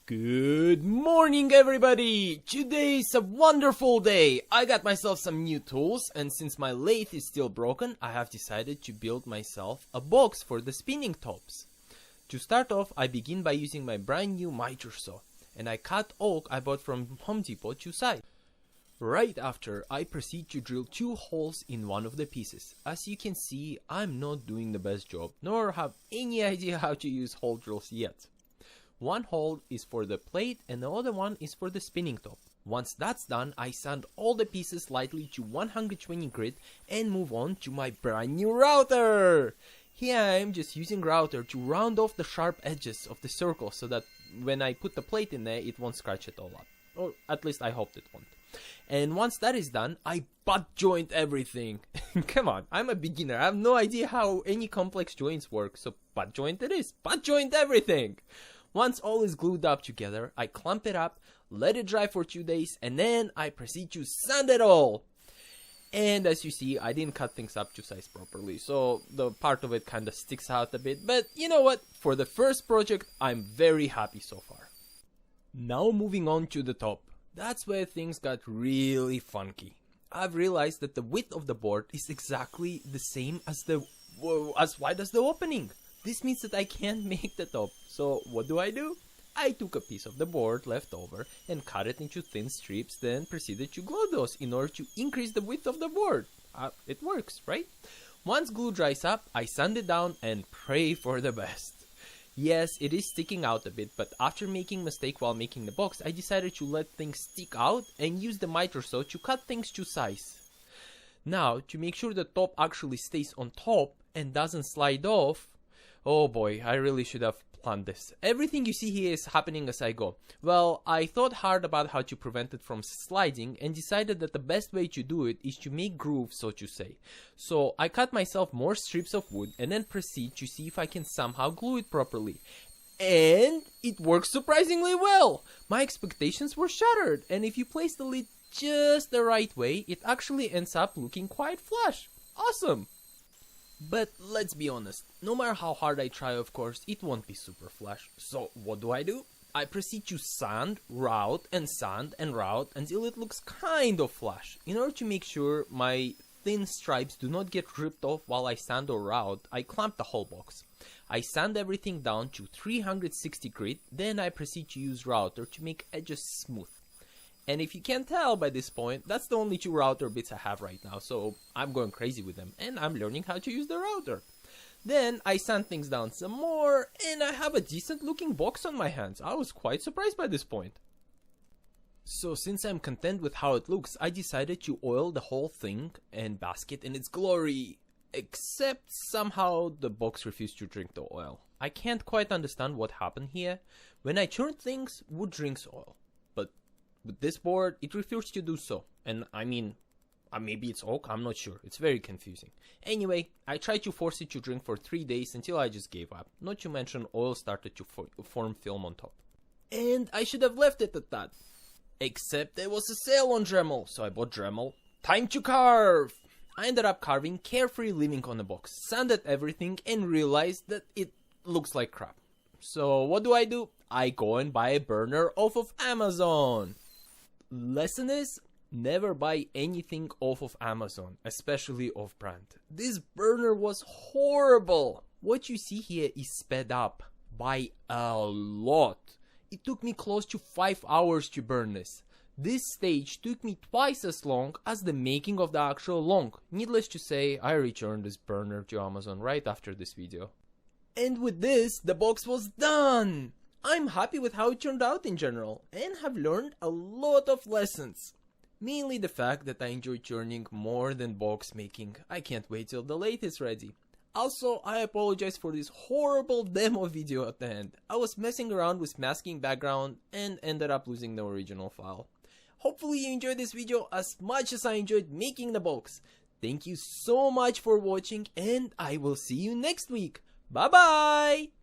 Good morning, everybody! Today's a wonderful day! I got myself some new tools, and since my lathe is still broken, I have decided to build myself a box for the spinning tops. To start off, I begin by using my brand new Mitre Saw, and I cut oak I bought from Home Depot to size. Right after, I proceed to drill 2 holes in one of the pieces. As you can see, I'm not doing the best job, nor have any idea how to use hole drills yet. One hole is for the plate and the other one is for the spinning top. Once that's done, I sand all the pieces lightly to 120 grit and move on to my brand new router. Here I am just using router to round off the sharp edges of the circle so that when I put the plate in there, it won't scratch it all up. Or at least I hoped it won't. And once that is done, I butt joint everything. Come on, I'm a beginner. I have no idea how any complex joints work, so butt joint it is. Butt joint everything. Once all is glued up together, I clamp it up, let it dry for 2 days, and then I proceed to sand it all. And as you see, I didn't cut things up to size properly, so the part of it kind of sticks out a bit. But you know what? For the first project, I'm very happy so far. Now moving on to the top. That's where things got really funky. I've realized that the width of the board is exactly the same as wide as the opening. This means that I can't make the top. So what do? I took a piece of the board left over and cut it into thin strips, then proceeded to glue those in order to increase the width of the board. It works, right? Once glue dries up, I sand it down and pray for the best. Yes, it is sticking out a bit, but after making a mistake while making the box, I decided to let things stick out and use the Mitre Saw to cut things to size. Now, to make sure the top actually stays on top and doesn't slide off, oh boy, I really should have planned this. Everything you see here is happening as I go. Well, I thought hard about how to prevent it from sliding and decided that the best way to do it is to make grooves, so to say. So I cut myself more strips of wood and then proceed to see if I can somehow glue it properly. And it works surprisingly well! My expectations were shattered, and if you place the lid just the right way, it actually ends up looking quite flush. Awesome! But let's be honest, no matter how hard I try, of course, it won't be super flush. So what do? I proceed to sand, route until it looks kind of flush. In order to make sure my thin stripes do not get ripped off while I sand or route, I clamp the whole box. I sand everything down to 360 grit, then I proceed to use router to make edges smooth. And if you can't tell by this point, that's the only 2 router bits I have right now, so I'm going crazy with them, and I'm learning how to use the router. Then I sand things down some more, and I have a decent looking box on my hands. I was quite surprised by this point. So since I'm content with how it looks, I decided to oil the whole thing and bask it in its glory. Except somehow the box refused to drink the oil. I can't quite understand what happened here. When I churn things, wood drinks oil. With this board, it refused to do so, and I mean, maybe it's oak, I'm not sure, it's very confusing. Anyway, I tried to force it to drink for 3 days until I just gave up, not to mention oil started to form film on top. And I should have left it at that. Except there was a sale on Dremel, so I bought Dremel. Time to carve! I ended up carving Carefree Living on the box, sanded everything, and realized that it looks like crap. So what do? I go and buy a burner off of Amazon. Lesson is, never buy anything off of Amazon, especially off-brand. This burner was horrible. What you see here is sped up by a lot. It took me close to 5 hours to burn this. This stage took me twice as long as the making of the actual long. Needless to say, I returned this burner to Amazon right after this video. And with this, the box was done! I'm happy with how it turned out in general, and have learned a lot of lessons. Mainly the fact that I enjoy churning more than box making. I can't wait till the lathe is ready. Also, I apologize for this horrible demo video at the end. I was messing around with masking background and ended up losing the original file. Hopefully you enjoyed this video as much as I enjoyed making the box. Thank you so much for watching, and I will see you next week. Bye bye!